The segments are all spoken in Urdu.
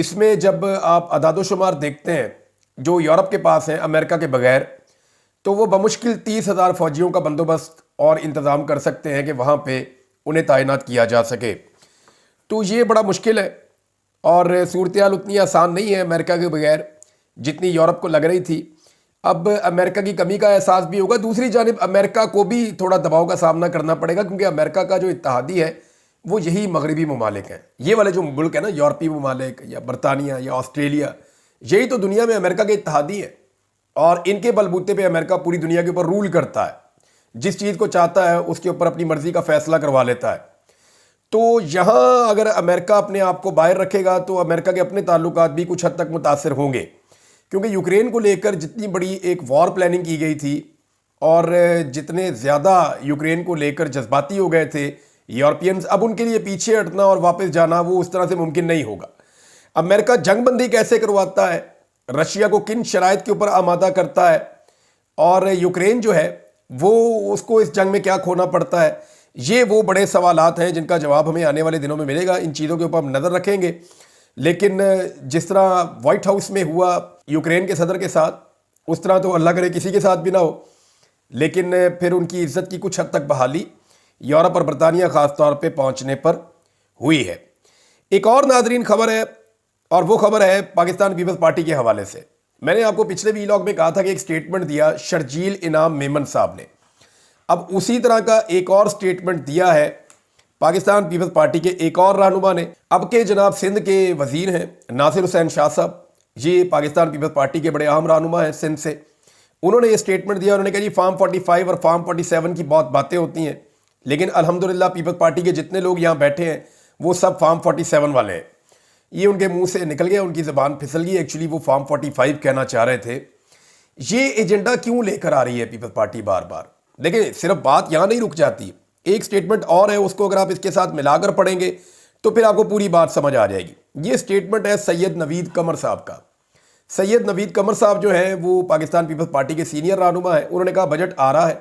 اس میں جب آپ اعداد و شمار دیکھتے ہیں جو یورپ کے پاس ہیں امریکہ کے بغیر، تو وہ بمشکل 30,000 فوجیوں کا بندوبست اور انتظام کر سکتے ہیں کہ وہاں پہ انہیں تعینات کیا جا سکے۔ تو یہ بڑا مشکل ہے اور صورتحال اتنی آسان نہیں ہے امریکہ کے بغیر جتنی یورپ کو لگ رہی تھی۔ اب امریکہ کی کمی کا احساس بھی ہوگا، دوسری جانب امریکہ کو بھی تھوڑا دباؤ کا سامنا کرنا پڑے گا، کیونکہ امریکہ کا جو اتحادی ہے وہ یہی مغربی ممالک ہیں۔ یہ والے جو ملک ہیں نا، یورپی ممالک یا برطانیہ یا آسٹریلیا، یہی تو دنیا میں امریکہ کے اتحادی ہیں، اور ان کے بلبوتے پہ امریکہ پوری دنیا کے اوپر رول کرتا ہے، جس چیز کو چاہتا ہے اس کے اوپر اپنی مرضی کا فیصلہ کروا لیتا ہے۔ تو یہاں اگر امریکہ اپنے آپ کو باہر رکھے گا تو امریکہ کے اپنے تعلقات بھی کچھ حد تک متاثر ہوں گے، کیونکہ یوکرین کو لے کر جتنی بڑی ایک وار پلاننگ کی گئی تھی اور جتنے زیادہ یوکرین کو لے کر جذباتی ہو گئے تھے یورپینز، اب ان کے لیے پیچھے ہٹنا اور واپس جانا وہ اس طرح سے ممکن نہیں ہوگا۔ امریکہ جنگ بندی کیسے کرواتا ہے، رشیا کو کن شرائط کے اوپر آمادہ کرتا ہے، اور یوکرین جو ہے وہ اس کو اس جنگ میں کیا کھونا پڑتا ہے، یہ وہ بڑے سوالات ہیں جن کا جواب ہمیں آنے والے دنوں میں ملے گا۔ ان چیزوں کے اوپر ہم نظر رکھیں گے، لیکن جس طرح وائٹ ہاؤس میں ہوا یوکرین کے صدر کے ساتھ، اس طرح تو اللہ کرے کسی کے ساتھ بھی نہ ہو، لیکن پھر ان کی عزت کی کچھ حد تک بحالی یورپ اور برطانیہ خاص طور پہ پہنچنے پر ہوئی ہے۔ ایک اور ناظرین خبر ہے، اور وہ خبر ہے پاکستان پیپلز پارٹی کے حوالے سے۔ میں نے آپ کو پچھلے ویلاگ میں کہا تھا کہ ایک سٹیٹمنٹ دیا شرجیل انعام میمن صاحب نے، اب اسی طرح کا ایک اور سٹیٹمنٹ دیا ہے پاکستان پیپلز پارٹی کے ایک اور رہنما نے۔ اب کے جناب سندھ کے وزیر ہیں ناصر حسین شاہ صاحب، یہ پاکستان پیپلز پارٹی کے بڑے اہم رہنما ہیں سندھ سے، انہوں نے یہ سٹیٹمنٹ دیا۔ انہوں نے کہا جی فارم 45 اور فارم 47 کی بہت باتیں ہوتی ہیں، لیکن الحمدللہ پیپلز پارٹی کے جتنے لوگ یہاں بیٹھے ہیں وہ سب فارم 47 والے ہیں۔ یہ ان کے منہ سے نکل گیا، ان کی زبان پھسل گئی، ایکچولی وہ فارم 45 کہنا چاہ رہے تھے۔ یہ ایجنڈا کیوں لے کر آ رہی ہے پیپلز پارٹی بار بار؟ دیکھیں صرف بات یہاں نہیں رک جاتی، ایک سٹیٹمنٹ اور ہے، اس کو اگر آپ اس کے ساتھ ملا کر پڑھیں گے تو پھر آپ کو پوری بات سمجھ آ جائے گی۔ یہ سٹیٹمنٹ ہے سید نوید قمر صاحب کا۔ سید نوید قمر صاحب جو ہیں وہ پاکستان پیپلز پارٹی کے سینئر رہنما ہیں۔ انہوں نے کہا بجٹ آ رہا ہے،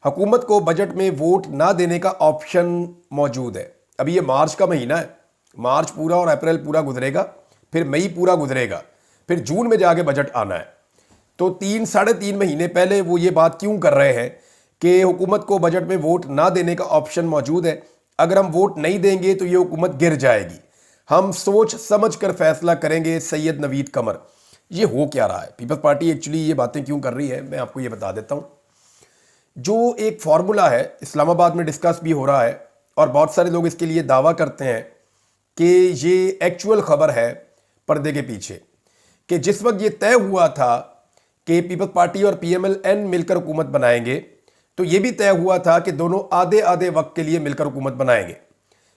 حکومت کو بجٹ میں ووٹ نہ دینے کا آپشن موجود ہے۔ ابھی یہ مارچ کا مہینہ ہے، مارچ پورا اور اپریل پورا گزرے گا، پھر مئی پورا گزرے گا، پھر جون میں جا کے بجٹ آنا ہے۔ تو 3-3.5 مہینے پہلے وہ یہ بات کیوں کر رہے ہیں کہ حکومت کو بجٹ میں ووٹ نہ دینے کا آپشن موجود ہے، اگر ہم ووٹ نہیں دیں گے تو یہ حکومت گر جائے گی، ہم سوچ سمجھ کر فیصلہ کریں گے۔ سید نوید قمر، یہ ہو کیا رہا ہے؟ پیپلز پارٹی ایکچولی یہ باتیں کیوں کر رہی ہے میں آپ کو یہ بتا دیتا ہوں۔ جو ایک فارمولا ہے اسلام آباد میں ڈسکس بھی ہو رہا ہے، اور بہت سارے لوگ اس کے لیے دعویٰ کرتے ہیں کہ یہ ایکچول خبر ہے پردے کے پیچھے، کہ جس وقت یہ طے ہوا تھا کہ پیپلز پارٹی اور پی ایم ایل این مل کر حکومت بنائیں گے، تو یہ بھی طے ہوا تھا کہ دونوں آدھے آدھے وقت کے لیے مل کر حکومت بنائیں گے،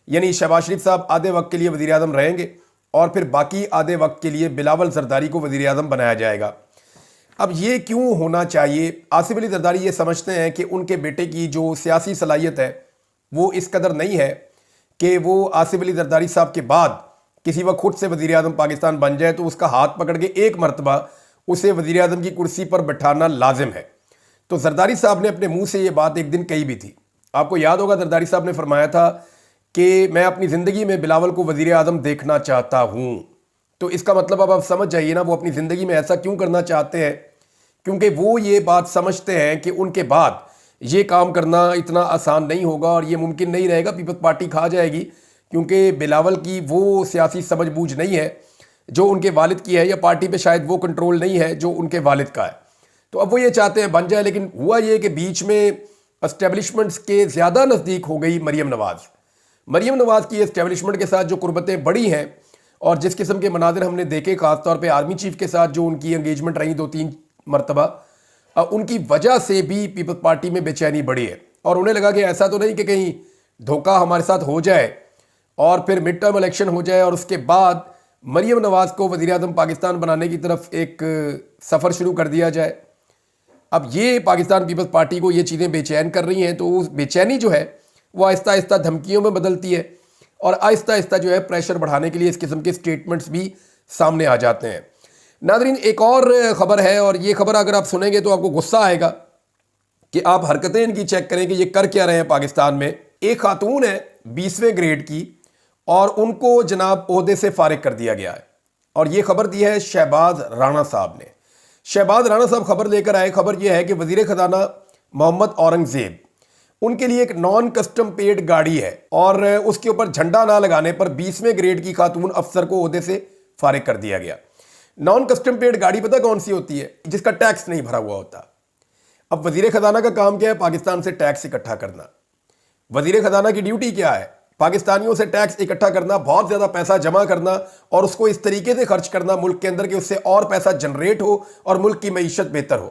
یعنی شہباز شریف صاحب آدھے وقت کے لیے وزیر اعظم رہیں گے اور پھر باقی آدھے وقت کے لیے بلاول زرداری کو وزیر اعظم بنایا جائے گا۔ اب یہ کیوں ہونا چاہیے؟ آصف علی زرداری یہ سمجھتے ہیں کہ ان کے بیٹے کی جو سیاسی صلاحیت ہے وہ اس قدر نہیں ہے کہ وہ آصف علی زرداری صاحب کے بعد کسی وقت خود سے وزیر اعظم پاکستان بن جائے تو اس کا ہاتھ پکڑ کے ایک مرتبہ اسے وزیر اعظم کی کرسی پر بٹھانا لازم ہے۔ تو زرداری صاحب نے اپنے منہ سے یہ بات ایک دن کہی بھی تھی، آپ کو یاد ہوگا زرداری صاحب نے فرمایا تھا کہ میں اپنی زندگی میں بلاول کو وزیر اعظم دیکھنا چاہتا ہوں۔ تو اس کا مطلب اب آپ سمجھ جائیے نا وہ اپنی زندگی میں ایسا کیوں کرنا چاہتے ہیں، کیونکہ وہ یہ بات سمجھتے ہیں کہ ان کے بعد یہ کام کرنا اتنا آسان نہیں ہوگا اور یہ ممکن نہیں رہے گا، پیپلز پارٹی کھا جائے گی، کیونکہ بلاول کی وہ سیاسی سمجھ بوجھ نہیں ہے جو ان کے والد کی ہے، یا پارٹی پہ شاید وہ کنٹرول نہیں ہے جو ان کے والد کا ہے۔ تو اب وہ یہ چاہتے ہیں بن جائے، لیکن ہوا یہ کہ بیچ میں اسٹیبلشمنٹس کے زیادہ نزدیک ہو گئی مریم نواز کی اسٹیبلشمنٹ کے ساتھ جو قربتیں بڑی ہیں اور جس قسم کے مناظر ہم نے دیکھے، خاص طور پہ آرمی چیف کے ساتھ جو ان کی انگیجمنٹ رہی 2-3 مرتبہ، ان کی وجہ سے بھی پیپلز پارٹی میں بے چینی بڑھی ہے، اور انہیں لگا کہ ایسا تو نہیں کہ کہیں دھوکہ ہمارے ساتھ ہو جائے اور پھر مڈ ٹرم الیکشن ہو جائے اور اس کے بعد مریم نواز کو وزیر اعظم پاکستان بنانے کی طرف ایک سفر شروع کر دیا جائے۔ اب یہ پاکستان پیپلز پارٹی کو یہ چیزیں بے چین کر رہی ہیں، تو اس بے چینی جو ہے وہ آہستہ آہستہ دھمکیوں میں بدلتی ہے، اور آہستہ آہستہ جو ہے پریشر بڑھانے کے لیے اس قسم کے سٹیٹمنٹس بھی سامنے آ جاتے ہیں۔ ناظرین ایک اور خبر ہے، اور یہ خبر اگر آپ سنیں گے تو آپ کو غصہ آئے گا کہ آپ حرکتیں ان کی چیک کریں کہ یہ کر کیا رہے ہیں پاکستان میں۔ ایک خاتون ہے 20ویں گریڈ کی، اور ان کو جناب عہدے سے فارغ کر دیا گیا ہے۔ اور یہ خبر دی ہے شہباز رانا صاحب نے۔ شہباز رانا صاحب خبر لے کر آئے، خبر یہ ہے کہ وزیر خزانہ محمد اورنگزیب ان کے لیے ایک نان کسٹم پیڈ گاڑی ہے اور اس کے اوپر جھنڈا نہ لگانے پر 20ویں گریڈ کی خاتون افسر کو عہدے سے فارغ کر دیا گیا۔ نان کسٹم پیڈ گاڑی پتہ کون سی ہوتی ہے؟ جس کا ٹیکس نہیں بھرا ہوا ہوتا۔ اب وزیر خزانہ کا کام کیا ہے؟ پاکستان سے ٹیکس اکٹھا کرنا۔ وزیر خزانہ کی ڈیوٹی کیا ہے؟ پاکستانیوں سے ٹیکس اکٹھا کرنا، بہت زیادہ پیسہ جمع کرنا اور اس کو اس طریقے سے خرچ کرنا ملک کے اندر کہ اس سے اور پیسہ جنریٹ ہو اور ملک کی معیشت بہتر ہو۔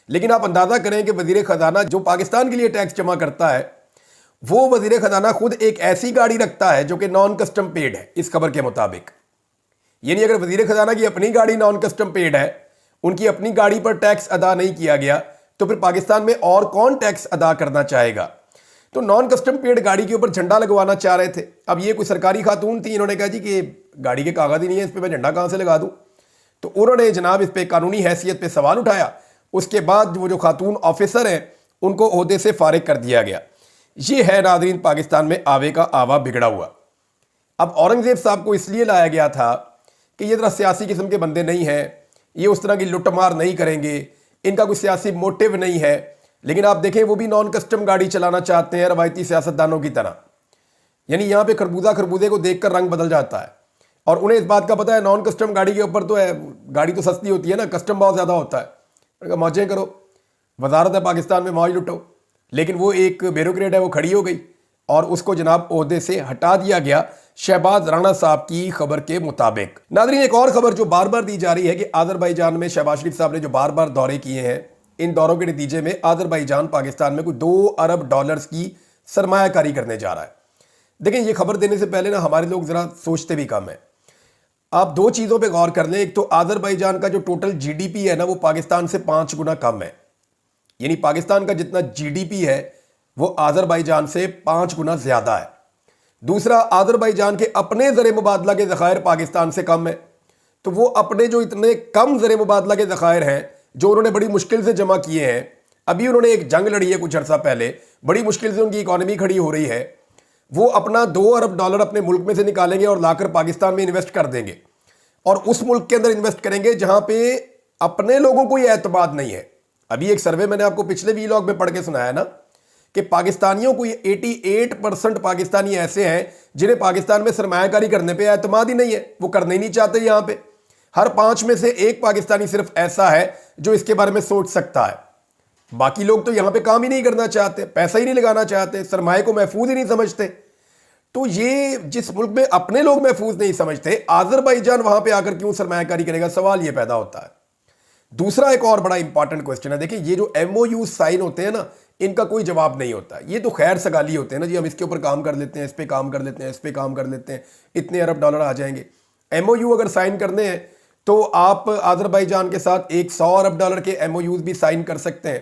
لیکن آپ اندازہ کریں کہ وزیر خزانہ جو پاکستان کے لیے ٹیکس جمع کرتا ہے، وہ وزیر خزانہ خود ایک ایسی گاڑی رکھتا ہے جو کہ نان کسٹم پیڈ ہے اس خبر کے مطابق۔ یعنی اگر وزیر خزانہ کی اپنی گاڑی نان کسٹم پیڈ ہے، ان کی اپنی گاڑی پر ٹیکس ادا نہیں کیا گیا، تو پھر پاکستان میں اور کون ٹیکس ادا کرنا چاہے گا؟ تو نان کسٹم پیڈ گاڑی کے اوپر جھنڈا لگوانا چاہ رہے تھے۔ اب یہ کوئی سرکاری خاتون تھی، انہوں نے کہا جی کہ گاڑی کے کاغذ ہی نہیں ہے، اس پہ میں جھنڈا کہاں سے لگا دوں؟ تو انہوں نے جناب اس پہ قانونی حیثیت پہ سوال اٹھایا۔ اس کے بعد وہ جو خاتون آفیسر ہیں ان کو عہدے سے فارغ کر دیا گیا۔ یہ ہے ناظرین پاکستان میں آوے کا آوا بگڑا ہوا۔ اب اورنگزیب صاحب کو اس لیے لایا گیا تھا کہ یہ ذرا سیاسی قسم کے بندے نہیں ہیں، یہ اس طرح کی لٹ مار نہیں کریں گے، ان کا کوئی سیاسی موٹیو نہیں ہے۔ لیکن آپ دیکھیں وہ بھی نان کسٹم گاڑی چلانا چاہتے ہیں روایتی سیاستدانوں کی طرح۔ یعنی یہاں پہ خربوزے کو دیکھ کر رنگ بدل جاتا ہے، اور انہیں اس بات کا پتہ ہے نان کسٹم گاڑی کے اوپر تو ہے، گاڑی تو سستی ہوتی ہے نا، کسٹم بہت زیادہ ہوتا ہے۔ موجیں کرو، وزارت ہے پاکستان میں، موج لٹو۔ لیکن وہ ایک بیوروکریٹ ہے، وہ کھڑی ہو گئی اور اس کو جناب عہدے سے ہٹا دیا گیا شہباز رانا صاحب کی خبر کے مطابق۔ ناظرین ایک اور خبر جو بار بار دی جا رہی ہے کہ آذربائیجان میں شہباز شریف صاحب نے جو بار بار دورے کیے ہیں، ان دوروں کے نتیجے میں آذربائیجان پاکستان میں کوئی $2 ارب کی سرمایہ کاری کرنے جا رہا ہے۔ دیکھیں یہ خبر دینے سے پہلے نا ہمارے لوگ ذرا سوچتے بھی کم ہیں۔ آپ دو چیزوں پہ غور کر لیں، ایک تو آذربائیجان کا جو ٹوٹل جی ڈی پی ہے نا وہ پاکستان سے 5 گنا کم ہے۔ یعنی پاکستان کا جتنا جی ڈی پی ہے وہ آذربائیجان سے 5 گنا زیادہ ہے۔ دوسرا، آذربائیجان کے اپنے زر مبادلہ کے ذخائر پاکستان سے کم ہے۔ تو وہ اپنے جو اتنے کم زر مبادلہ کے ذخائر ہیں جو انہوں نے بڑی مشکل سے جمع کیے ہیں، ابھی انہوں نے ایک جنگ لڑی ہے کچھ عرصہ پہلے، بڑی مشکل سے ان کی اکانومی کھڑی ہو رہی ہے، وہ اپنا $2 ارب اپنے ملک میں سے نکالیں گے اور لا کر پاکستان میں انویسٹ کر دیں گے، اور اس ملک کے اندر انویسٹ کریں گے جہاں پہ اپنے لوگوں کو یہ اعتماد نہیں ہے۔ ابھی ایک سروے میں نے آپ کو پچھلے ویلاگ میں پڑھ کے سنایا نا کہ پاکستانیوں کو 88% پاکستانی ایسے ہیں جنہیں پاکستان میں سرمایہ کاری کرنے پہ اعتماد ہی نہیں ہے، وہ کرنے ہی نہیں چاہتے۔ یہاں پہ ہر 5 میں سے ایک پاکستانی صرف ایسا ہے جو اس کے بارے میں سوچ سکتا ہے، باقی لوگ تو یہاں پہ کام ہی نہیں کرنا چاہتے، پیسہ ہی نہیں لگانا چاہتے، سرمایہ کو محفوظ ہی نہیں سمجھتے۔ تو یہ جس ملک میں اپنے لوگ محفوظ نہیں سمجھتے، آذربائیجان وہاں پہ آ کر کیوں سرمایہ کاری کرے گا؟ سوال یہ پیدا ہوتا ہے۔ دوسرا ایک اور بڑا امپارٹنٹ کوسچن ہے، دیکھیں یہ جو ایم او یو سائن ہوتے ہیں نا، ان کا کوئی جواب نہیں ہوتا۔ یہ تو خیر سگالی ہوتے ہیں نا، جی ہم اس کے اوپر کام کر لیتے ہیں، اس پہ کام کر لیتے ہیں، اس پہ کام کر لیتے ہیں، اتنے ارب ڈالر آ جائیں گے۔ ایم او یو اگر سائن کرنے ہیں تو آپ آذربائیجان کے ساتھ ایک $100 ارب کے ایم او یوز بھی سائن کر سکتے ہیں۔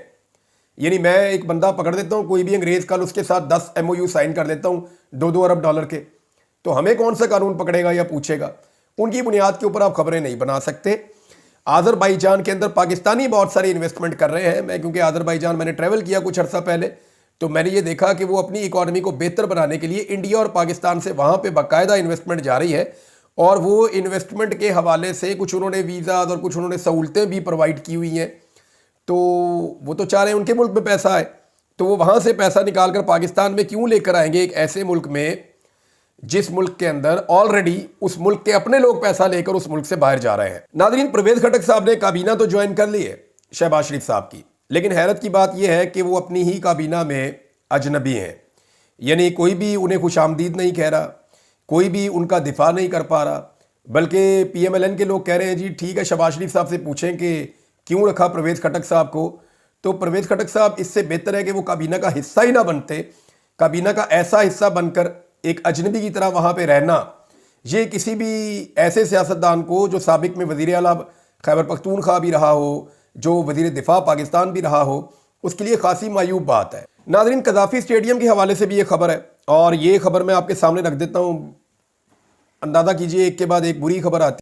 یعنی میں ایک بندہ پکڑ دیتا ہوں، کوئی بھی انگریز کل اس کے ساتھ 10 ایم او یو سائن کر دیتا ہوں $2 ارب کے، تو ہمیں کون سا قانون پکڑے گا یا پوچھے گا؟ ان کی بنیاد کے اوپر آپ خبریں نہیں بنا سکتے۔ آذربائیجان کے اندر پاکستانی بہت ساری انویسٹمنٹ کر رہے ہیں۔ میں کیونکہ آذربائیجان میں نے ٹریول کیا کچھ عرصہ پہلے، تو میں نے یہ دیکھا کہ وہ اپنی اکانومی کو بہتر بنانے کے لیے انڈیا اور پاکستان سے وہاں پہ باقاعدہ انویسٹمنٹ جاری ہے، اور وہ انویسٹمنٹ کے حوالے سے کچھ انہوں نے ویزاز اور کچھ انہوں نے سہولتیں بھی پرووائڈ کی ہوئی ہیں۔ تو وہ تو چاہ رہے ہیں ان کے ملک میں پیسہ آئے، تو وہ وہاں سے پیسہ نکال کر پاکستان میں کیوں لے کر آئیں گے، ایک ایسے ملک میں جس ملک کے اندر آلریڈی اس ملک کے اپنے لوگ پیسہ لے کر اس ملک سے باہر جا رہے ہیں۔ ناظرین پرویز خٹک صاحب نے کابینہ تو جوائن کر لی ہے شہباز شریف صاحب کی، لیکن حیرت کی بات یہ ہے کہ وہ اپنی ہی کابینہ میں اجنبی ہیں۔ یعنی کوئی بھی انہیں خوش آمدید نہیں کہہ رہا، کوئی بھی ان کا دفاع نہیں کر پا رہا، بلکہ پی ایم ایل این کے لوگ کہہ رہے ہیں جی ٹھیک ہے شہباز شریف صاحب سے پوچھیں کہ کیوں رکھا پرویز خٹک صاحب کو۔ تو پرویز خٹک صاحب اس سے بہتر ہے کہ وہ کابینہ کا حصہ ہی نہ بنتے، کابینہ کا ایسا حصہ بن کر ایک اجنبی کی طرح وہاں پہ رہنا، یہ کسی بھی ایسے سیاستدان کو جو سابق میں وزیر اعلیٰ خیبر پختونخوا بھی رہا ہو، جو وزیر دفاع پاکستان بھی رہا ہو، اس کے لیے خاصی معیوب بات ہے۔ ناظرین قذافی اسٹیڈیم کے حوالے سے بھی یہ خبر ہے، اور یہ خبر میں آپ کے سامنے رکھ دیتا ہوں، اندازہ کیجئے ایک کے بعد ایک بری خبر آتی